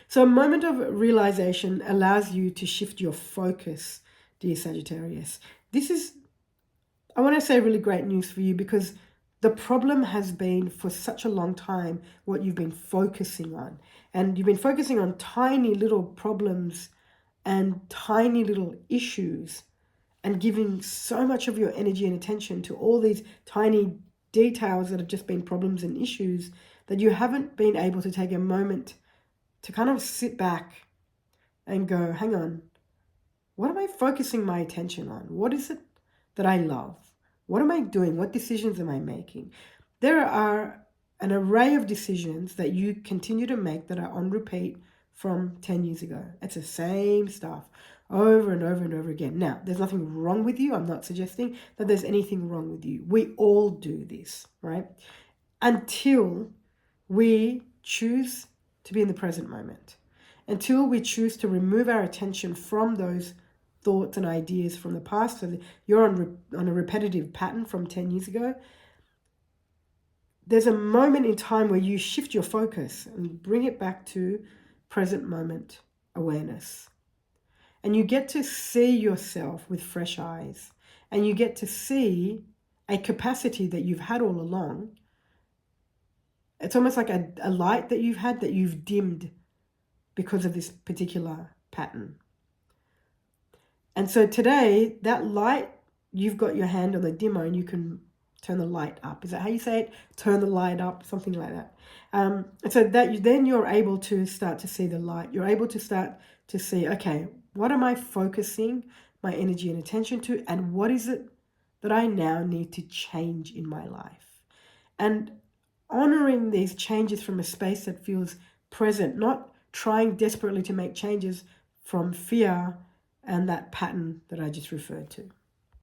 So a moment of realization allows you to shift your focus, dear Sagittarius. This is, I want to say, really great news for you, because the problem has been for such a long time what you've been focusing on. And you've been focusing on tiny little problems and tiny little issues, and giving so much of your energy and attention to all these tiny details that have just been problems and issues, that you haven't been able to take a moment to kind of sit back and go, hang on, what am I focusing my attention on? What is it that I love? What am I doing? What decisions am I making? There are an array of decisions that you continue to make that are on repeat from 10 years ago. It's the same stuff over and over and over again. Now, there's nothing wrong with you. I'm not suggesting that there's anything wrong with you. We all do this, right? Until we choose to be in the present moment, until we choose to remove our attention from those thoughts and ideas from the past. So you're on a repetitive pattern from 10 years ago. There's a moment in time where you shift your focus and bring it back to present moment awareness. And you get to see yourself with fresh eyes. And you get to see a capacity that you've had all along. It's almost like a light that you've had that you've dimmed because of this particular pattern. And so today, that light, you've got your hand on the dimmer and you can turn the light up. Is that how you say it? Turn the light up, something like that. And so that then you're able to start to see the light. You're able to start to see, okay, what am I focusing my energy and attention to? And what is it that I now need to change in my life? And honoring these changes from a space that feels present, not trying desperately to make changes from fear and that pattern that I just referred to.